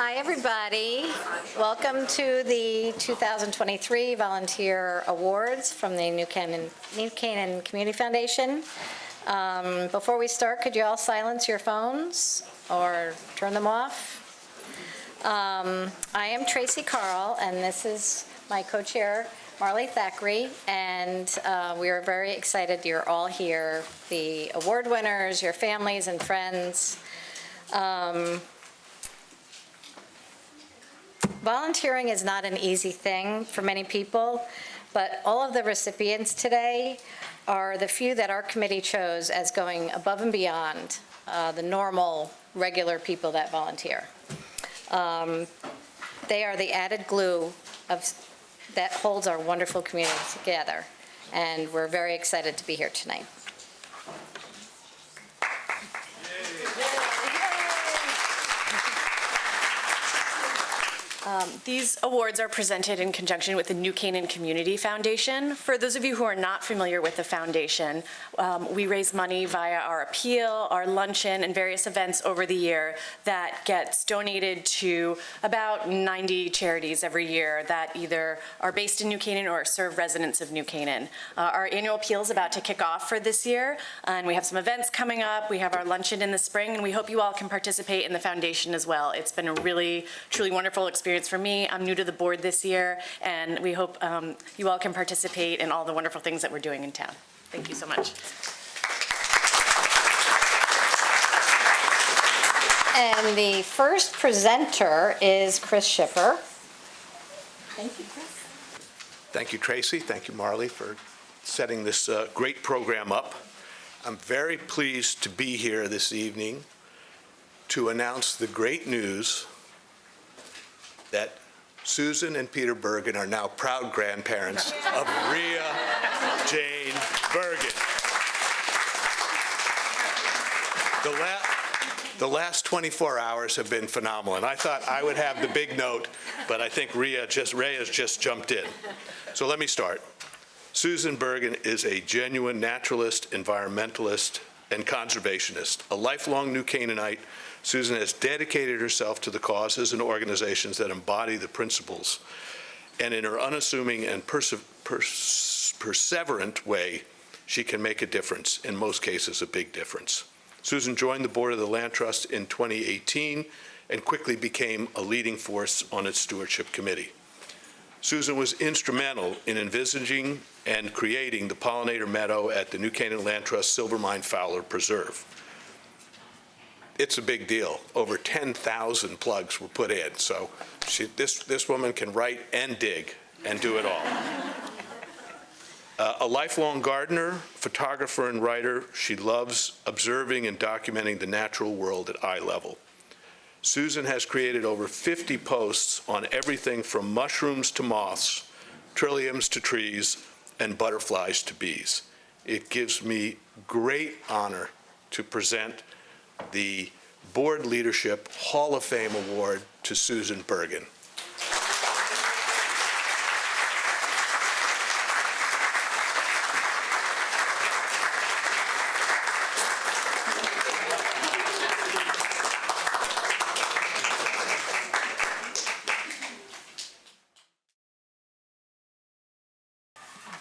Hi, everybody. Welcome to the 2023 Volunteer Awards from the New Canaan Community Foundation. Before we start, could you all silence your phones or turn them off? I am Tracy Carl, and this is my co-chair, Marley Thackeray, and we are very excited you're all here, the award winners, your families and friends. Volunteering is not an easy thing for many people, but all of the recipients today are the few that our committee chose as going above and beyond the normal, regular people that volunteer. They are the added glue that holds our wonderful community together, and we're very excited to be here tonight. These awards are presented in conjunction with the New Canaan Community Foundation. For those of you who are not familiar with the foundation, we raise money via our appeal, our luncheon, and various events over the year that gets donated to about 90 charities every year that either are based in New Canaan or serve residents of New Canaan. Our annual appeal is about to kick off for this year, and we have some events coming up. We have our luncheon in the spring, and we hope you all can participate in the foundation as well. It's been a really, truly wonderful experience for me. I'm new to the board this year, and we hope you all can participate in all the wonderful things that we're doing in town. Thank you so much. And the first presenter is Chris Schipper. Thank you, Chris. Thank you, Tracy. Thank you, Marley, for setting this great program up. I'm very pleased to be here this evening to announce the great news that Susan and Peter Bergen are now proud grandparents of Rhea Jane Bergen. The last 24 hours have been phenomenal, and I thought I would have the big note, but I think Rhea's just jumped in. So let me start. Susan Bergen is a genuine naturalist, environmentalist, and conservationist, a lifelong New Canaanite. Susan has dedicated herself to the causes and organizations that embody the principles, and in her unassuming and perseverant way, she can make a difference, in most cases a big difference. Susan joined the board of the Land Trust in 2018 and quickly became a leading force on its stewardship committee. Susan was instrumental in envisaging and creating the pollinator meadow at the New Canaan Land Trust Silvermine Fowler Preserve. It's a big deal. Over 10,000 plugs were put in, so this woman can write and dig and do it all. A lifelong gardener, photographer, and writer, she loves observing and documenting the natural world at eye level. Susan has created over 50 posts on everything from mushrooms to moths, trilliums to trees, and butterflies to bees. It gives me great honor to present the Board Leadership Hall of Fame Award to Susan Bergen.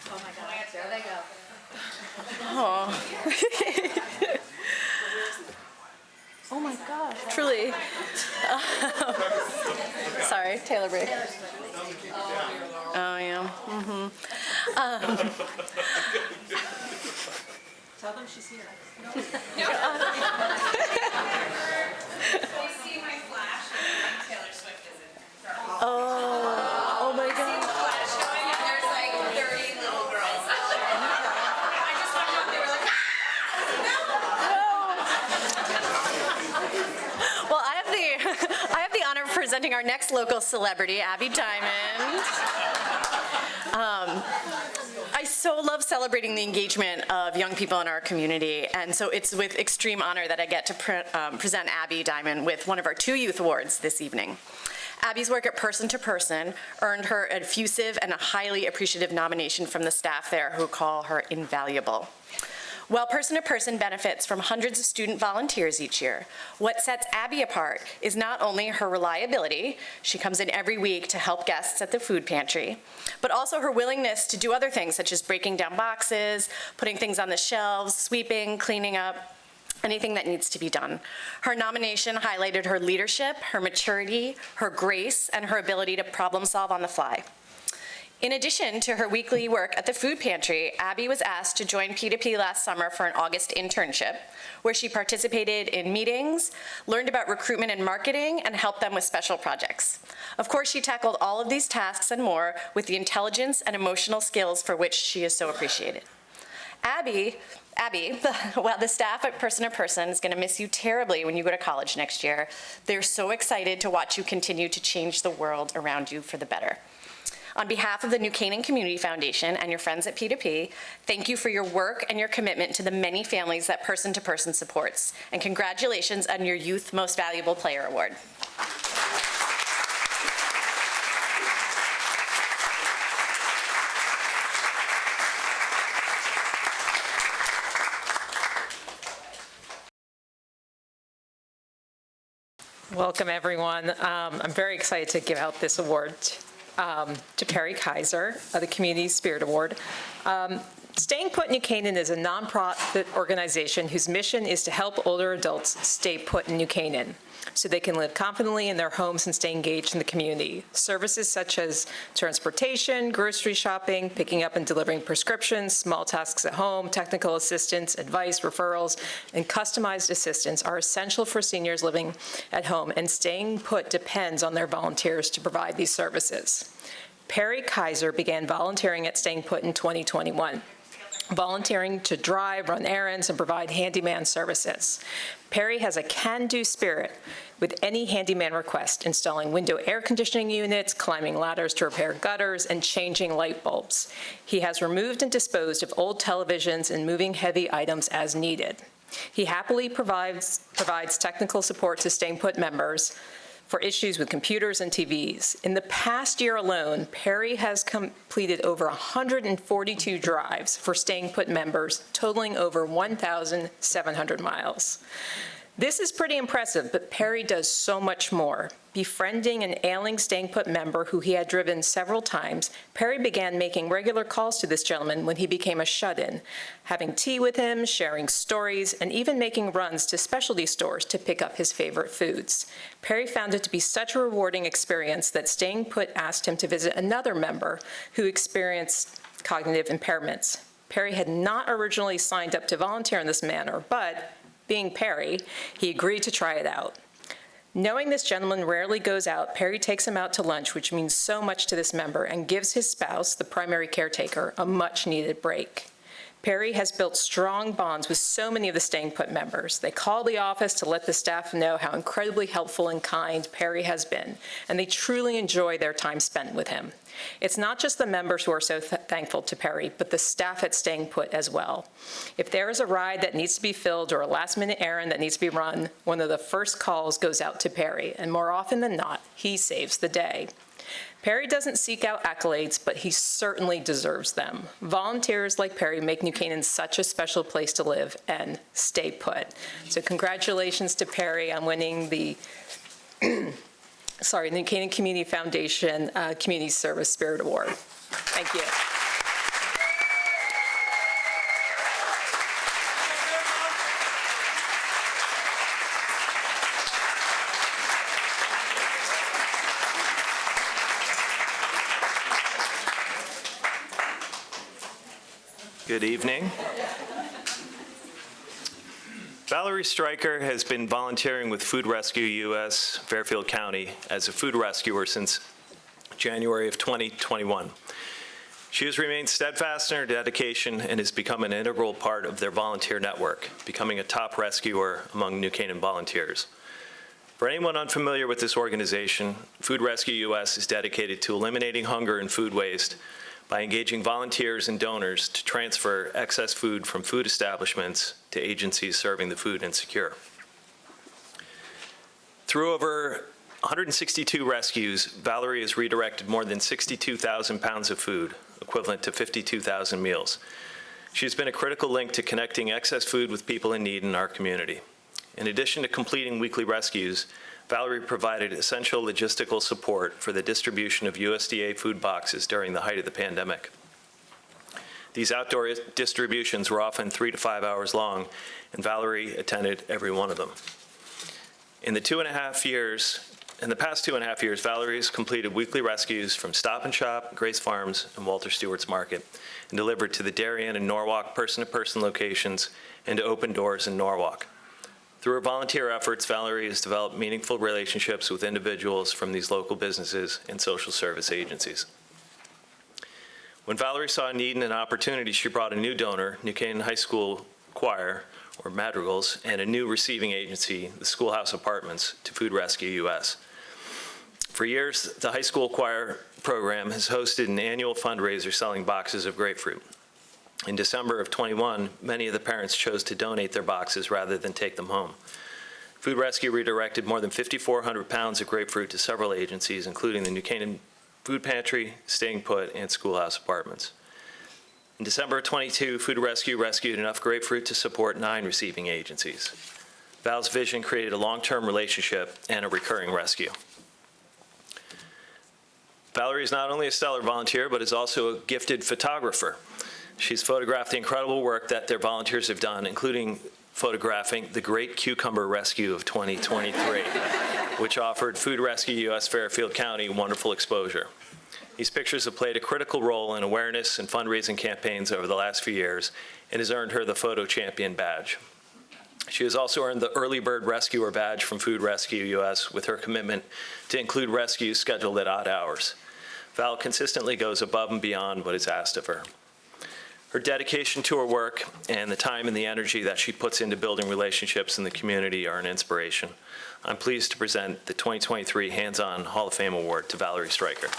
Oh my God, there they go. Oh. Oh my gosh, truly. Sorry, Taylor Bree. Oh yeah. Mm-hmm. Tell them she's here. You see my flash and Taylor Swift is in there. Oh my God. Flash going and there's like 30 little girls. I just walked out, they were like, Well, I have the honor of presenting our next local celebrity, Abby Diamond. I so love celebrating the engagement of young people in our community, and so it's with extreme honor that I get to present Abby Diamond with one of our 2 youth awards this evening. Abby's work at Person to Person earned her an effusive and a highly appreciative nomination from the staff there, who call her invaluable. While person-to-person benefits from hundreds of student volunteers each year, what sets Abby apart is not only her reliability, she comes in every week to help guests at the food pantry, but also her willingness to do other things such as breaking down boxes, putting things on the shelves, sweeping, cleaning up, anything that needs to be done. Her nomination highlighted her leadership, her maturity, her grace, and her ability to problem solve on the fly. In addition to her weekly work at the food pantry, Abby was asked to join P2P last summer for an August internship, where she participated in meetings, learned about recruitment and marketing, and helped them with special projects. Of course, she tackled all of these tasks and more with the intelligence and emotional skills for which she is so appreciated. Abby, while the staff at Person to Person is going to miss you terribly when you go to college next year, they're so excited to watch you continue to change the world around you for the better. On behalf of the New Canaan Community Foundation and your friends at P2P, thank you for your work and your commitment to the many families that Person to Person supports. And congratulations on your Youth Most Valuable Player Award. Welcome, everyone. I'm very excited to give out this award to Perry Kaiser, the Community Spirit Award. Staying Put New Canaan is a nonprofit organization whose mission is to help older adults stay put in New Canaan so they can live confidently in their homes and stay engaged in the community. Services such as transportation, grocery shopping, picking up and delivering prescriptions, small tasks at home, technical assistance, advice, referrals, and customized assistance are essential for seniors living at home, and Staying Put depends on their volunteers to provide these services. Perry Kaiser began volunteering at Staying Put in 2021. Volunteering to drive, run errands, and provide handyman services. Perry has a can-do spirit with any handyman request, installing window air conditioning units, climbing ladders to repair gutters, and changing light bulbs. He has removed and disposed of old televisions and moving heavy items as needed. He happily provides technical support to Staying Put members for issues with computers and TVs. In the past year alone, Perry has completed over 142 drives for Staying Put members, totaling over 1,700 miles. This is pretty impressive, but Perry does so much more. Befriending an ailing Staying Put member who he had driven several times, Perry began making regular calls to this gentleman when he became a shut-in, having tea with him, sharing stories, and even making runs to specialty stores to pick up his favorite foods. Perry found it to be such a rewarding experience that Staying Put asked him to visit another member who experienced cognitive impairments. Perry had not originally signed up to volunteer in this manner, but being Perry, he agreed to try it out. Knowing this gentleman rarely goes out, Perry takes him out to lunch, which means so much to this member, and gives his spouse, the primary caretaker, a much-needed break. Perry has built strong bonds with so many of the Staying Put members. They call the office to let the staff know how incredibly helpful and kind Perry has been, and they truly enjoy their time spent with him. It's not just the members who are so thankful to Perry, but the staff at Staying Put as well. If there is a ride that needs to be filled or a last-minute errand that needs to be run, one of the first calls goes out to Perry, and more often than not, he saves the day. Perry doesn't seek out accolades, but he certainly deserves them. Volunteers like Perry make New Canaan such a special place to live and stay put. So congratulations to Perry on winning the New Canaan Community Foundation Community Service Spirit Award. Thank you. Good evening. Valerie Stryker has been volunteering with Food Rescue US Fairfield County as a food rescuer since January of 2021. She has remained steadfast in her dedication and has become an integral part of their volunteer network, becoming a top rescuer among New Canaan volunteers. For anyone unfamiliar with this organization, Food Rescue US is dedicated to eliminating hunger and food waste by engaging volunteers and donors to transfer excess food from food establishments to agencies serving the food insecure. Through over 162 rescues, Valerie has redirected more than 62,000 pounds of food, equivalent to 52,000 meals. She's been a critical link to connecting excess food with people in need in our community. In addition to completing weekly rescues, Valerie provided essential logistical support for the distribution of USDA food boxes during the height of the pandemic. These outdoor distributions were often 3 to 5 hours long, and Valerie attended every one of them. In the past 2.5 years, Valerie has completed weekly rescues from Stop and Shop, Grace Farms, and Walter Stewart's Market, and delivered to the Darien and Norwalk person-to-person locations and to Open Doors in Norwalk. Through her volunteer efforts, Valerie has developed meaningful relationships with individuals from these local businesses and social service agencies. When Valerie saw a need and an opportunity, she brought a new donor, New Canaan High School Choir, or Madrigals, and a new receiving agency, the Schoolhouse Apartments, to Food Rescue US. For years, the high school choir program has hosted an annual fundraiser selling boxes of grapefruit. In December of '21, many of the parents chose to donate their boxes rather than take them home. Food Rescue redirected more than 5,400 pounds of grapefruit to several agencies, including the New Canaan Food Pantry, Staying Put, and Schoolhouse Apartments. In December of '22, Food Rescue rescued enough grapefruit to support 9 receiving agencies. Val's vision created a long-term relationship and a recurring rescue. Valerie is not only a stellar volunteer, but is also a gifted photographer. She's photographed the incredible work that their volunteers have done, including photographing the Great Cucumber Rescue of 2023, which offered Food Rescue US Fairfield County wonderful exposure. These pictures have played a critical role in awareness and fundraising campaigns over the last few years and has earned her the Photo Champion badge. She has also earned the Early Bird Rescuer badge from Food Rescue US with her commitment to include rescues scheduled at odd hours. Val consistently goes above and beyond what is asked of her. Her dedication to her work and the time and the energy that she puts into building relationships in the community are an inspiration. I'm pleased to present the 2023 Hands-On Hall of Fame Award to Valerie Stryker.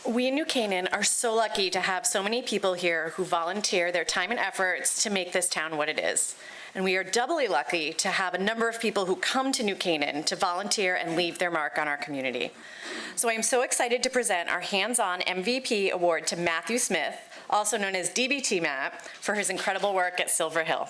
We in New Canaan are so lucky to have so many people here who volunteer their time and efforts to make this town what it is. And we are doubly lucky to have a number of people who come to New Canaan to volunteer and leave their mark on our community. So I am so excited to present our Hands-On MVP Award to Matthew Smith, also known as DBT Matt, for his incredible work at Silver Hill.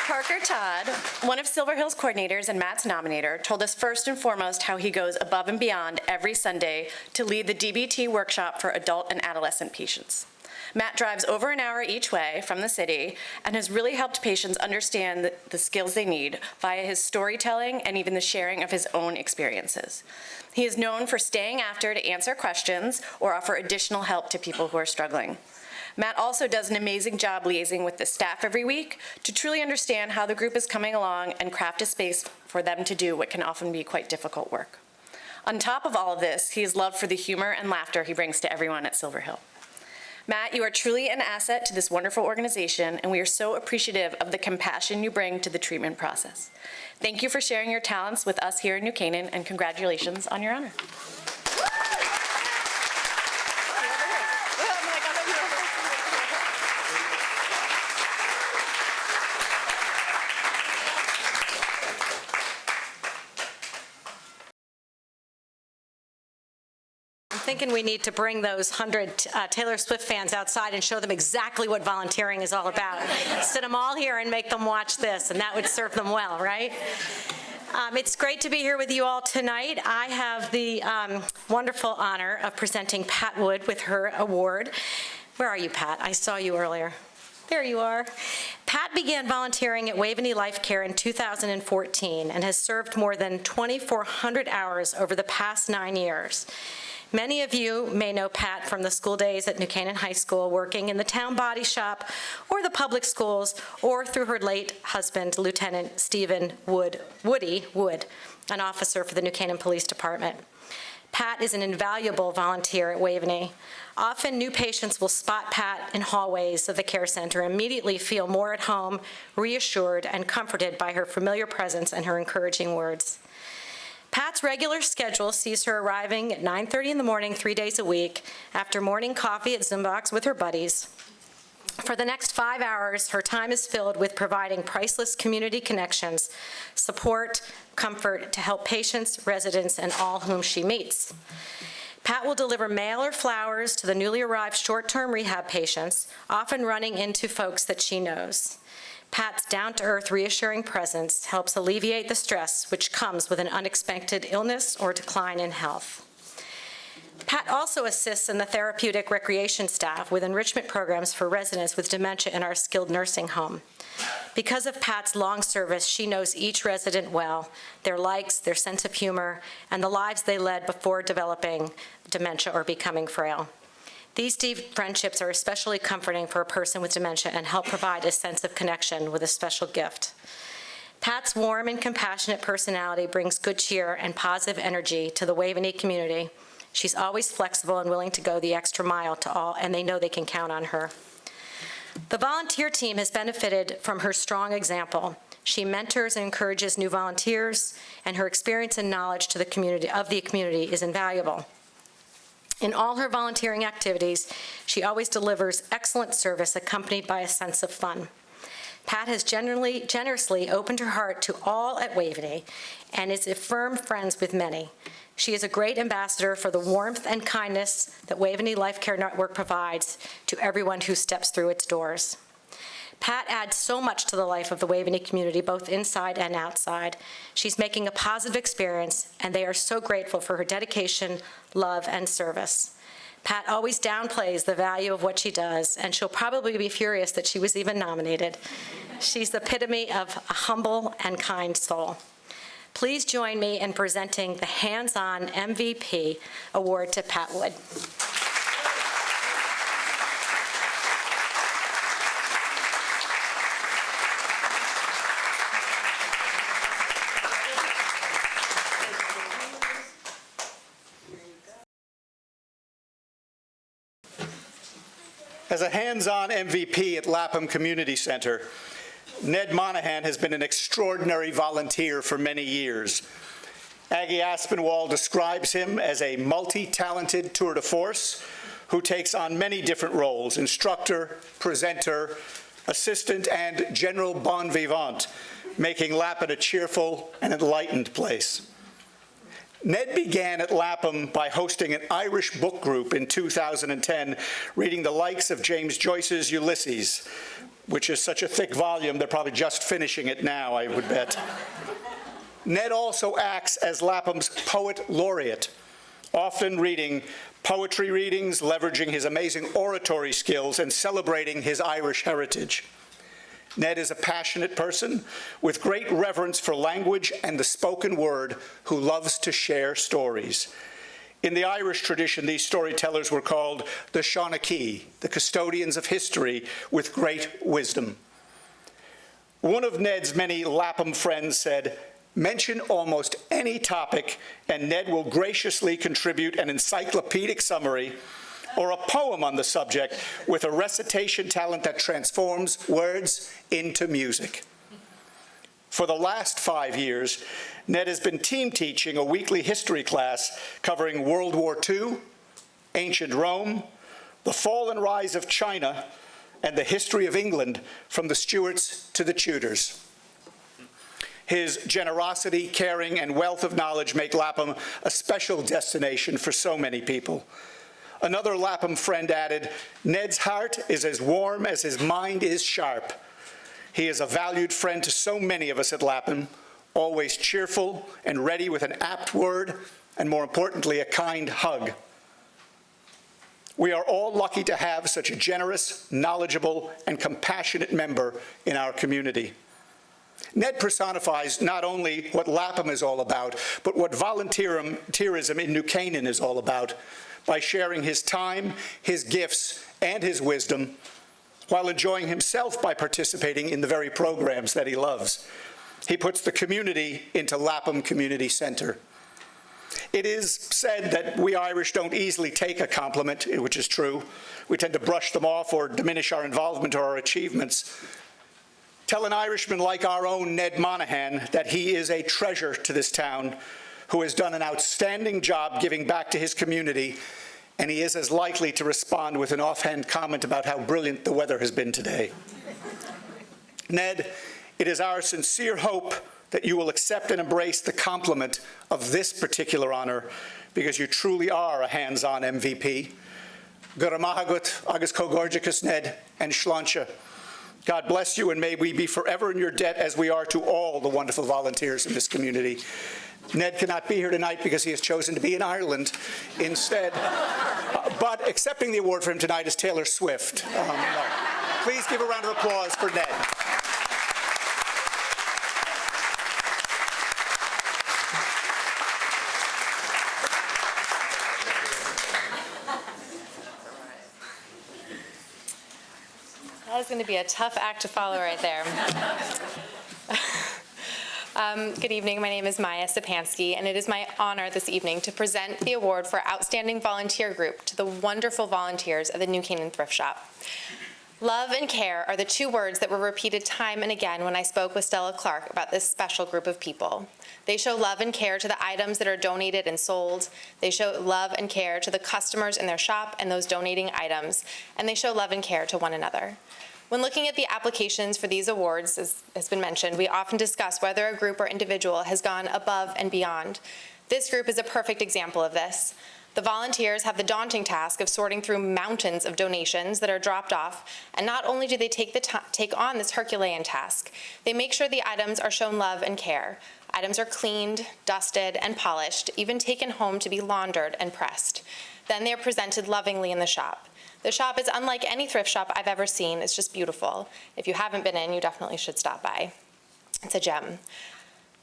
Parker Todd, one of Silver Hill's coordinators and Matt's nominator, told us first and foremost how he goes above and beyond every Sunday to lead the DBT workshop for adult and adolescent patients. Matt drives over an hour each way from the city and has really helped patients understand the skills they need via his storytelling and even the sharing of his own experiences. He is known for staying after to answer questions or offer additional help to people who are struggling. Matt also does an amazing job liaising with the staff every week to truly understand how the group is coming along and craft a space for them to do what can often be quite difficult work. On top of all of this, he is loved for the humor and laughter he brings to everyone at Silver Hill. Matt, you are truly an asset to this wonderful organization, and we are so appreciative of the compassion you bring to the treatment process. Thank you for sharing your talents with us here in New Canaan, and congratulations on your honor. I'm thinking we need to bring those 100 Taylor Swift fans outside and show them exactly what volunteering is all about. Sit them all here and make them watch this, and that would serve them well, right? It's great to be here with you all tonight. I have the wonderful honor of presenting Pat Wood with her award. Where are you, Pat? I saw you earlier. There you are. Pat began volunteering at Waveney Life Care in 2014 and has served more than 2,400 hours over the past 9 years. Many of you may know Pat from the school days at New Canaan High School, working in the town body shop or the public schools, or through her late husband, Lieutenant Stephen Woody Wood, an officer for the New Canaan Police Department. Pat is an invaluable volunteer at Waveney. Often new patients will spot Pat in hallways of the care center and immediately feel more at home, reassured, and comforted by her familiar presence and her encouraging words. Pat's regular schedule sees her arriving at 9:30 in the morning 3 days a week after morning coffee at Zumbox with her buddies. For the next 5 hours, her time is filled with providing priceless community connections, support, comfort to help patients, residents, and all whom she meets. Pat will deliver mail or flowers to the newly arrived short-term rehab patients, often running into folks that she knows. Pat's down-to-earth, reassuring presence helps alleviate the stress which comes with an unexpected illness or decline in health. Pat also assists in the therapeutic recreation staff with enrichment programs for residents with dementia in our skilled nursing home. Because of Pat's long service, she knows each resident well, their likes, their sense of humor, and the lives they led before developing dementia or becoming frail. These deep friendships are especially comforting for a person with dementia and help provide a sense of connection with a special gift. Pat's warm and compassionate personality brings good cheer and positive energy to the Waveney community. She's always flexible and willing to go the extra mile to all, and they know they can count on her. The volunteer team has benefited from her strong example. She mentors and encourages new volunteers, and her experience and knowledge to the community is invaluable. In all her volunteering activities, she always delivers excellent service accompanied by a sense of fun. Pat has generously opened her heart to all at Waveney and is a firm friend with many. She is a great ambassador for the warmth and kindness that Waveney Life Care Network provides to everyone who steps through its doors. Pat adds so much to the life of the Waveney community, both inside and outside. She's making a positive experience, and they are so grateful for her dedication, love, and service. Pat always downplays the value of what she does, and she'll probably be furious that she was even nominated. She's the epitome of a humble and kind soul. Please join me in presenting the Hands-On MVP Award to Pat Wood. As a hands-on MVP at Lapham Community Center, Ned Monahan has been an extraordinary volunteer for many years. Aggie Aspinwall describes him as a multi-talented tour de force who takes on many different roles: instructor, presenter, assistant, and general bon vivant, making Lapham a cheerful and enlightened place. Ned began at Lapham by hosting an Irish book group in 2010, reading the likes of James Joyce's Ulysses, which is such a thick volume, they're probably just finishing it now, I would bet. Ned also acts as Lapham's poet laureate, often reading poetry readings, leveraging his amazing oratory skills, and celebrating his Irish heritage. Ned is a passionate person with great reverence for language and the spoken word who loves to share stories. In the Irish tradition, these storytellers were called the Shawnachie, the custodians of history with great wisdom. One of Ned's many Lapham friends said, "Mention almost any topic, and Ned will graciously contribute an encyclopedic summary or a poem on the subject with a recitation talent that transforms words into music." For the last 5 years, Ned has been team teaching a weekly history class covering World War II, ancient Rome, the fall and rise of China, and the history of England from the Stuarts to the Tudors. His generosity, caring, and wealth of knowledge make Lapham a special destination for so many people. Another Lapham friend added, "Ned's heart is as warm as his mind is sharp. He is a valued friend to so many of us at Lapham, always cheerful and ready with an apt word, and more importantly, a kind hug." We are all lucky to have such a generous, knowledgeable, and compassionate member in our community. Ned personifies not only what Lapham is all about, but what volunteerism in New Canaan is all about, by sharing his time, his gifts, and his wisdom, while enjoying himself by participating in the very programs that he loves. He puts the community into Lapham Community Center. It is said that we Irish don't easily take a compliment, which is true. We tend to brush them off or diminish our involvement or our achievements. Tell an Irishman like our own Ned Monahan that he is a treasure to this town, who has done an outstanding job giving back to his community, and he is as likely to respond with an offhand comment about how brilliant the weather has been today. Ned, it is our sincere hope that you will accept and embrace the compliment of this particular honor, because you truly are a hands-on MVP. Guramahagut, Agus Kogorjicus, Ned, and Shlancha. God bless you, and may we be forever in your debt as we are to all the wonderful volunteers in this community. Ned cannot be here tonight because he has chosen to be in Ireland instead. But accepting the award for him tonight is Taylor Swift. Please give a round of applause for Ned. That is going to be a tough act to follow right there. Good evening. My name is Maya Stepansky, and it is my honor this evening to present the award for Outstanding Volunteer Group to the wonderful volunteers of the New Canaan Thrift Shop. Love and care are the two words that were repeated time and again when I spoke with Stella Clark about this special group of people. They show love and care to the items that are donated and sold. They show love and care to the customers in their shop and those donating items. And they show love and care to one another. When looking at the applications for these awards, as has been mentioned, we often discuss whether a group or individual has gone above and beyond. This group is a perfect example of this. The volunteers have the daunting task of sorting through mountains of donations that are dropped off, and not only do they take on this Herculean task, they make sure the items are shown love and care. Items are cleaned, dusted, and polished, even taken home to be laundered and pressed. Then they are presented lovingly in the shop. The shop is unlike any thrift shop I've ever seen. It's just beautiful. If you haven't been in, you definitely should stop by. It's a gem.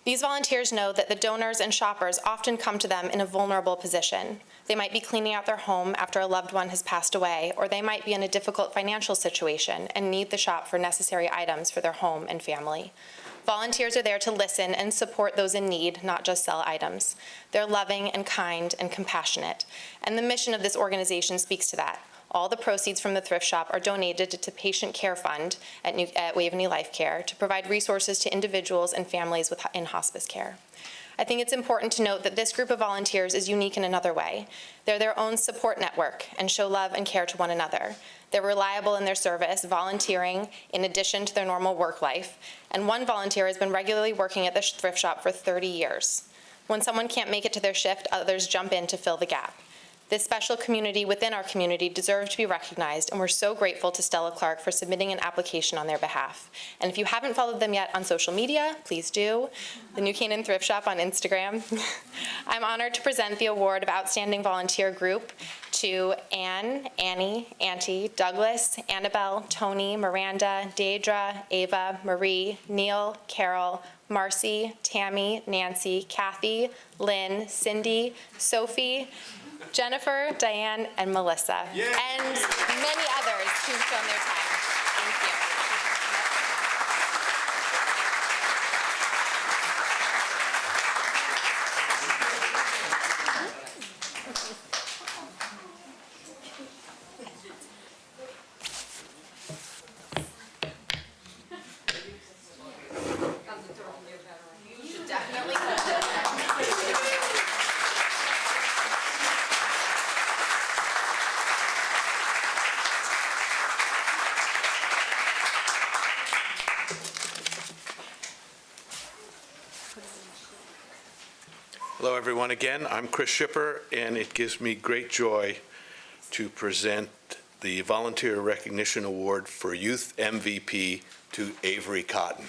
These volunteers know that the donors and shoppers often come to them in a vulnerable position. They might be cleaning out their home after a loved one has passed away, or they might be in a difficult financial situation and need the shop for necessary items for their home and family. Volunteers are there to listen and support those in need, not just sell items. They're loving and kind and compassionate, and the mission of this organization speaks to that. All the proceeds from the thrift shop are donated to Patient Care Fund at Waveney Life Care to provide resources to individuals and families in hospice care. I think it's important to note that this group of volunteers is unique in another way. They're their own support network and show love and care to one another. They're reliable in their service, volunteering in addition to their normal work life, and one volunteer has been regularly working at the thrift shop for 30 years. When someone can't make it to their shift, others jump in to fill the gap. This special community within our community deserves to be recognized, and we're so grateful to Stella Clark for submitting an application on their behalf. And if you haven't followed them yet on social media, please do. The New Canaan Thrift Shop on Instagram. I'm honored to present the award of Outstanding Volunteer Group to Anne, Annie, Auntie, Douglas, Annabelle, Tony, Miranda, Deidre, Ava, Marie, Neil, Carol, Marcy, Tammy, Nancy, Kathy, Lynn, Cindy, Sophie, Jennifer, Diane, and Melissa, and many others who've shown their time. Thank you. You should definitely hold it. Hello, everyone. Again, I'm Chris Schipper, and it gives me great joy to present the Volunteer Recognition Award for Youth MVP to Avery Cotton.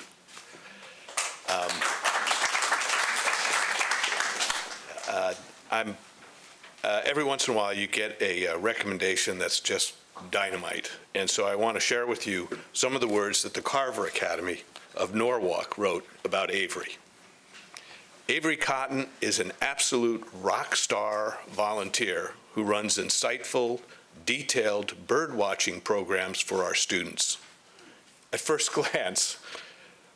Every once in a while, you get a recommendation that's just dynamite, and so I want to share with you some of the words that the Carver Academy of Norwalk wrote about Avery. Avery Cotton is an absolute rock star volunteer who runs insightful, detailed bird-watching programs for our students. At first glance,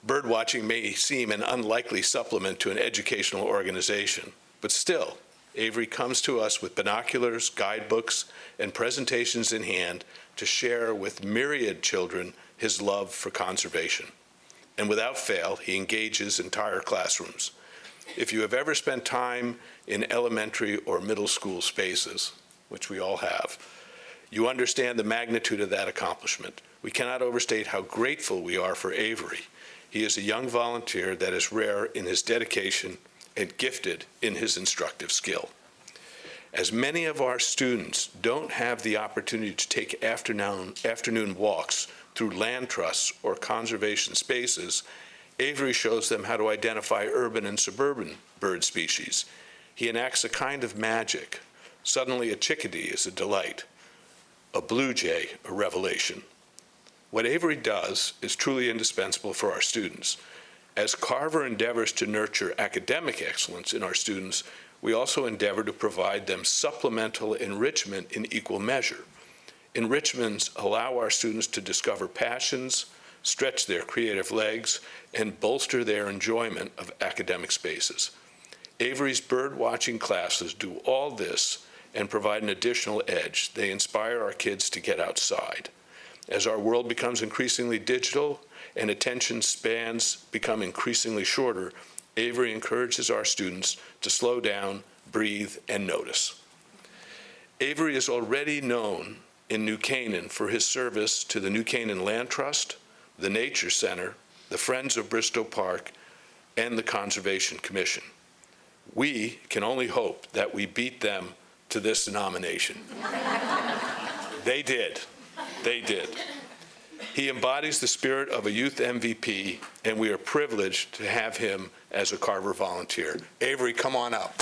birdwatching may seem an unlikely supplement to an educational organization, but still, Avery comes to us with binoculars, guidebooks, and presentations in hand to share with myriad children his love for conservation. And without fail, he engages entire classrooms. If you have ever spent time in elementary or middle school spaces, which we all have, you understand the magnitude of that accomplishment. We cannot overstate how grateful we are for Avery. He is a young volunteer that is rare in his dedication and gifted in his instructive skill. As many of our students don't have the opportunity to take afternoon walks through land trusts or conservation spaces, Avery shows them how to identify urban and suburban bird species. He enacts a kind of magic. Suddenly a chickadee is a delight, a blue jay a revelation. What Avery does is truly indispensable for our students. As Carver endeavors to nurture academic excellence in our students, we also endeavor to provide them supplemental enrichment in equal measure. Enrichments allow our students to discover passions, stretch their creative legs, and bolster their enjoyment of academic spaces. Avery's bird-watching classes do all this and provide an additional edge. They inspire our kids to get outside. As our world becomes increasingly digital and attention spans become increasingly shorter, Avery encourages our students to slow down, breathe, and notice. Avery is already known in New Canaan for his service to the New Canaan Land Trust, the Nature Center, the Friends of Bristow Park, and the Conservation Commission. We can only hope that we beat them to this nomination. They did. They did. He embodies the spirit of a youth MVP, and we are privileged to have him as a Carver volunteer. Avery, come on up.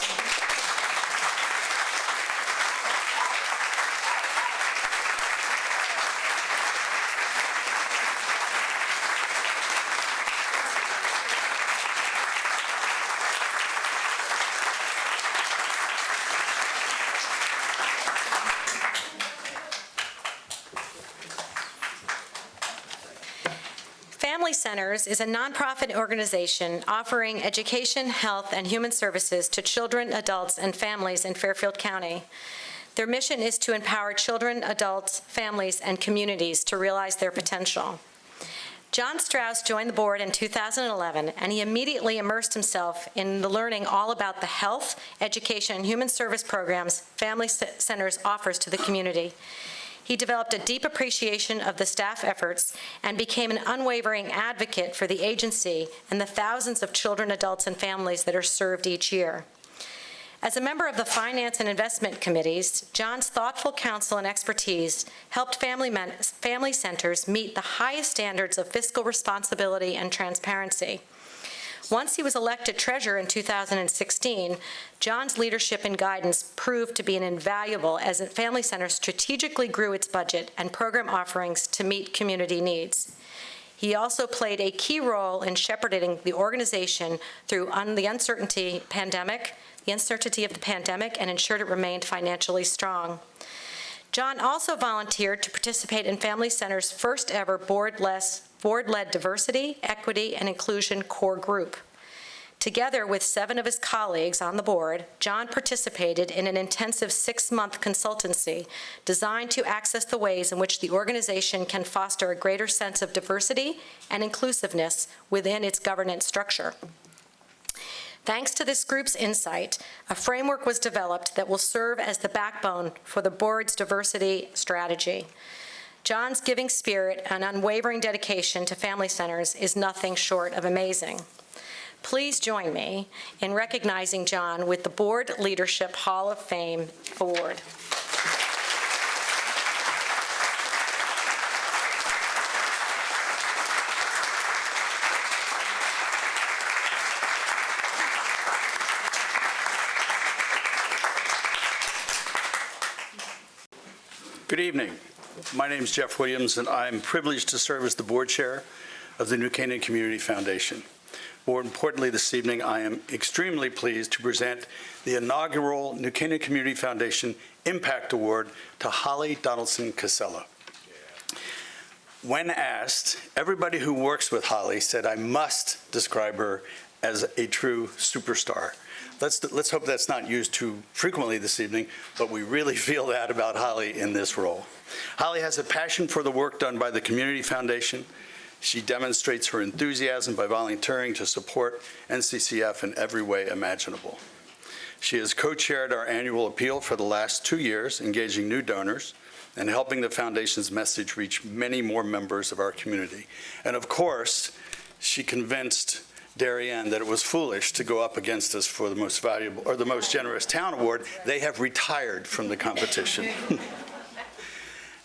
Family Centers is a nonprofit organization offering education, health, and human services to children, adults, and families in Fairfield County. Their mission is to empower children, adults, families, and communities to realize their potential. John Strauss joined the board in 2011, and he immediately immersed himself in the learning all about the health, education, and human service programs Family Centers offers to the community. He developed a deep appreciation of the staff efforts and became an unwavering advocate for the agency and the thousands of children, adults, and families that are served each year. As a member of the Finance and Investment Committees, John's thoughtful counsel and expertise helped family centers meet the highest standards of fiscal responsibility and transparency. Once he was elected treasurer in 2016, John's leadership and guidance proved to be invaluable as the Family Center strategically grew its budget and program offerings to meet community needs. He also played a key role in shepherding the organization through the uncertainty of the pandemic and ensured it remained financially strong. John also volunteered to participate in Family Center's first ever board-led diversity, equity, and inclusion core group. Together with 7 of his colleagues on the board, John participated in an intensive 6-month consultancy designed to access the ways in which the organization can foster a greater sense of diversity and inclusiveness within its governance structure. Thanks to this group's insight, a framework was developed that will serve as the backbone for the board's diversity strategy. John's giving spirit and unwavering dedication to Family Centers is nothing short of amazing. Please join me in recognizing John with the Board Leadership Hall of Fame Award. Good evening. My name is Jeff Williams, and I'm privileged to serve as the board chair of the New Canaan Community Foundation. More importantly, this evening, I am extremely pleased to present the inaugural New Canaan Community Foundation Impact Award to Holly Donaldson Casella. When asked, everybody who works with Holly said I must describe her as a true superstar. Let's hope that's not used too frequently this evening, but we really feel that about Holly in this role. Holly has a passion for the work done by the Community Foundation. She demonstrates her enthusiasm by volunteering to support NCCF in every way imaginable. She has co-chaired our annual appeal for the last 2 years, engaging new donors and helping the foundation's message reach many more members of our community. And of course, she convinced Darien that it was foolish to go up against us for the most valuable or the most generous town award. They have retired from the competition.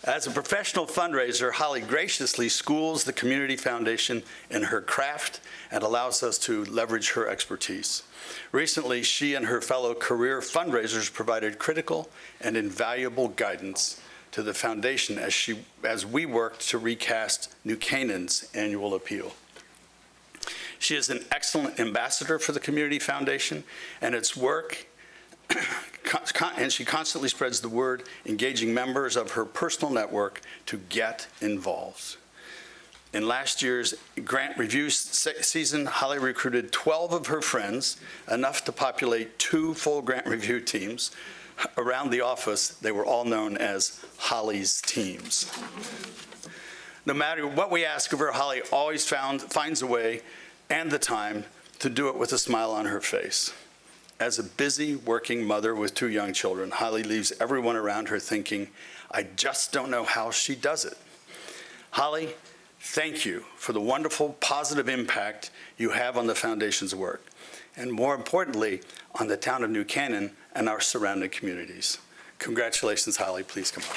As a professional fundraiser, Holly graciously schools the Community Foundation in her craft and allows us to leverage her expertise. Recently, she and her fellow career fundraisers provided critical and invaluable guidance to the foundation as we worked to recast New Canaan's annual appeal. She is an excellent ambassador for the Community Foundation and its work, and she constantly spreads the word, engaging members of her personal network to get involved. In last year's grant review season, Holly recruited 12 of her friends, enough to populate 2 full grant review teams. Around the office, they were all known as Holly's teams. No matter what we ask of her, Holly always finds a way and the time to do it with a smile on her face. As a busy working mother with 2 young children, Holly leaves everyone around her thinking, I just don't know how she does it. Holly, thank you for the wonderful positive impact you have on the foundation's work, and more importantly, on the town of New Canaan and our surrounding communities. Congratulations, Holly. Please come up.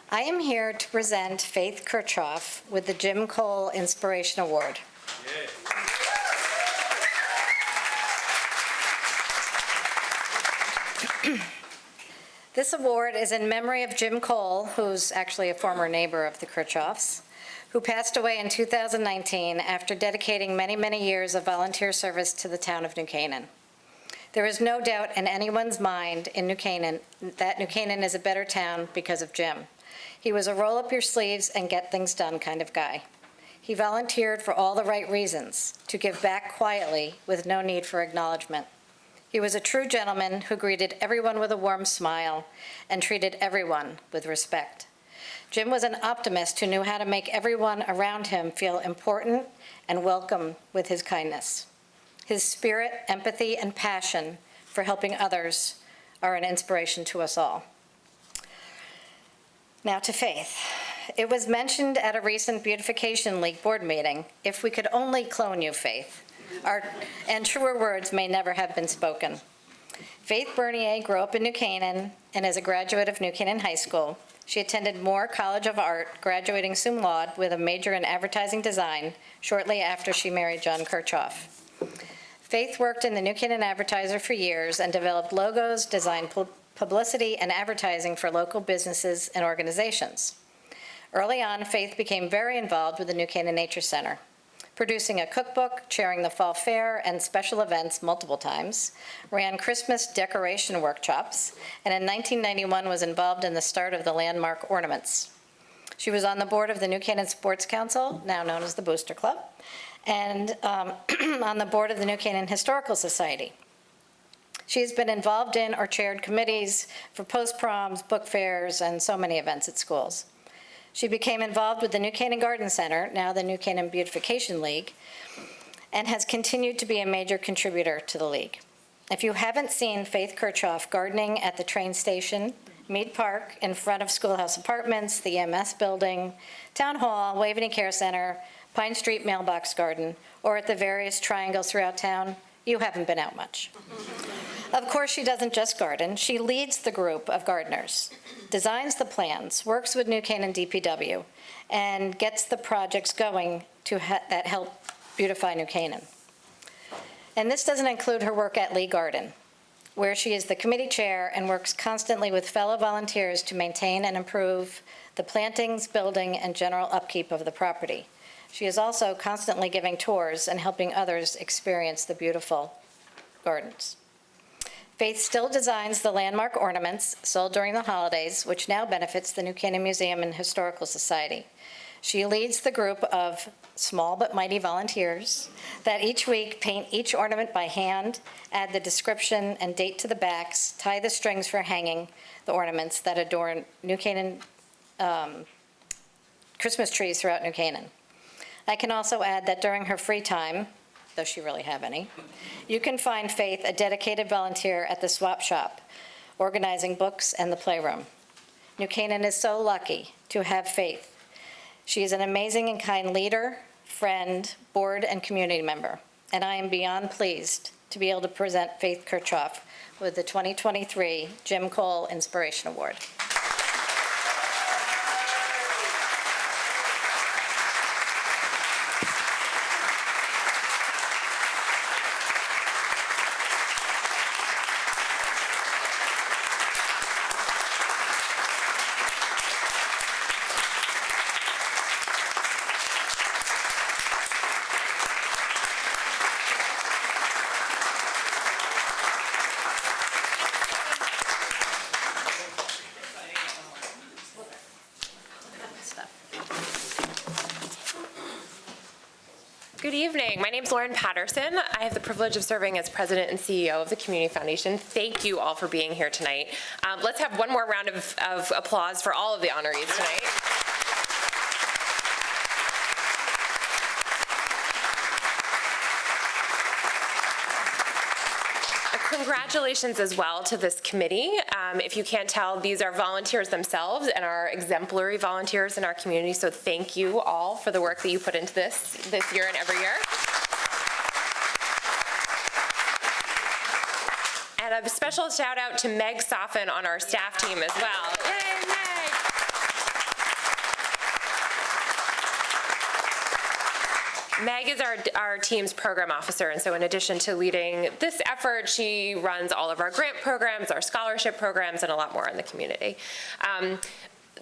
I am here to present Faith Kirchhoff with the Jim Cole Inspiration Award. This award is in memory of Jim Cole, who's actually a former neighbor of the Kirchhoffs, who passed away in 2019 after dedicating many, many years of volunteer service to the town of New Canaan. There is no doubt in anyone's mind in New Canaan that New Canaan is a better town because of Jim. He was a roll-up-your-sleeves-and-get-things-done kind of guy. He volunteered for all the right reasons, to give back quietly with no need for acknowledgement. He was a true gentleman who greeted everyone with a warm smile and treated everyone with respect. Jim was an optimist who knew how to make everyone around him feel important and welcome with his kindness. His spirit, empathy, and passion for helping others are an inspiration to us all. Now to Faith. It was mentioned at a recent Beautification League board meeting, if we could only clone you, Faith, and truer words may never have been spoken. Faith Bernier grew up in New Canaan and is a graduate of New Canaan High School. She attended Moore College of Art, graduating cum laude with a major in advertising design shortly after she married John Kirchhoff. Faith worked in the New Canaan Advertiser for years and developed logos, designed publicity, and advertising for local businesses and organizations. Early on, Faith became very involved with the New Canaan Nature Center, producing a cookbook, chairing the fall fair and special events multiple times, ran Christmas decoration workshops, and in 1991 was involved in the start of the landmark ornaments. She was on the board of the New Canaan Sports Council, now known as the Booster Club, and on the board of the New Canaan Historical Society. She has been involved in or chaired committees for post-proms, book fairs, and so many events at schools. She became involved with the New Canaan Garden Center, now the New Canaan Beautification League, and has continued to be a major contributor to the league. If you haven't seen Faith Kirchhoff gardening at the train station, Mead Park, in front of Schoolhouse Apartments, the EMS building, Town Hall, Waveney Care Center, Pine Street Mailbox Garden, or at the various triangles throughout town, you haven't been out much. Of course, she doesn't just garden. She leads the group of gardeners, designs the plans, works with New Canaan DPW, and gets the projects going that help beautify New Canaan. And this doesn't include her work at Lee Garden, where she is the committee chair and works constantly with fellow volunteers to maintain and improve the plantings, building, and general upkeep of the property. She is also constantly giving tours and helping others experience the beautiful gardens. Faith still designs the landmark ornaments sold during the holidays, which now benefits the New Canaan Museum and Historical Society. She leads the group of small but mighty volunteers that each week paint each ornament by hand, add the description and date to the backs, tie the strings for hanging the ornaments that adorn New Canaan Christmas trees throughout New Canaan. I can also add that during her free time, does she really have any, you can find Faith a dedicated volunteer at the swap shop, organizing books and the playroom. New Canaan is so lucky to have Faith. She is an amazing and kind leader, friend, board, and community member, and I am beyond pleased to be able to present Faith Kirchhoff with the 2023 Jim Cole Inspiration Award. Good evening. My name is Lauren Patterson. I have the privilege of serving as president and CEO of the Community Foundation. Thank you all for being here tonight. Let's have one more round of applause for all of the honorees tonight. Congratulations as well to this committee. If you can't tell, these are volunteers themselves and are exemplary volunteers in our community, so thank you all for the work that you put into this year and every year. And a special shout out to Meg Soffin on our staff team as well. Yay, Meg! Meg is our team's program officer, and so in addition to leading this effort, she runs all of our grant programs, our scholarship programs, and a lot more in the community.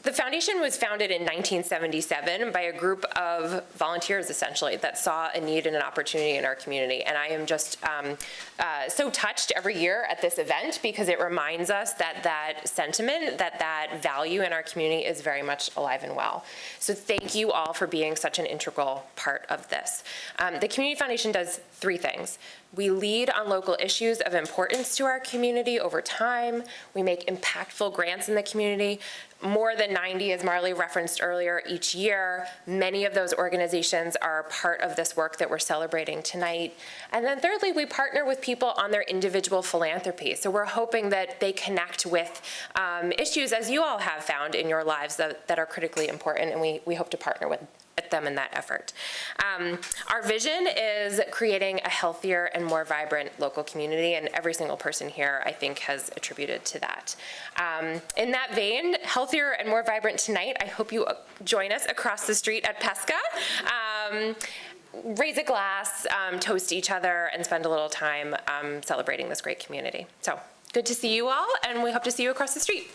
The foundation was founded in 1977 by a group of volunteers, essentially, that saw a need and an opportunity in our community. And I am just so touched every year at this event because it reminds us that that sentiment, that value in our community is very much alive and well. So thank you all for being such an integral part of this. The Community Foundation does three things. We lead on local issues of importance to our community over time. We make impactful grants in the community. More than 90, as Marley referenced earlier, each year. Many of those organizations are part of this work that we're celebrating tonight. And then thirdly, we partner with people on their individual philanthropy. So we're hoping that they connect with issues, as you all have found in your lives, that are critically important, and we hope to partner with them in that effort. Our vision is creating a healthier and more vibrant local community, and every single person here, I think, has attributed to that. In that vein, healthier and more vibrant tonight, I hope you join us across the street at Pesca. Raise a glass, toast each other, and spend a little time celebrating this great community. So good to see you all, and we hope to see you across the street.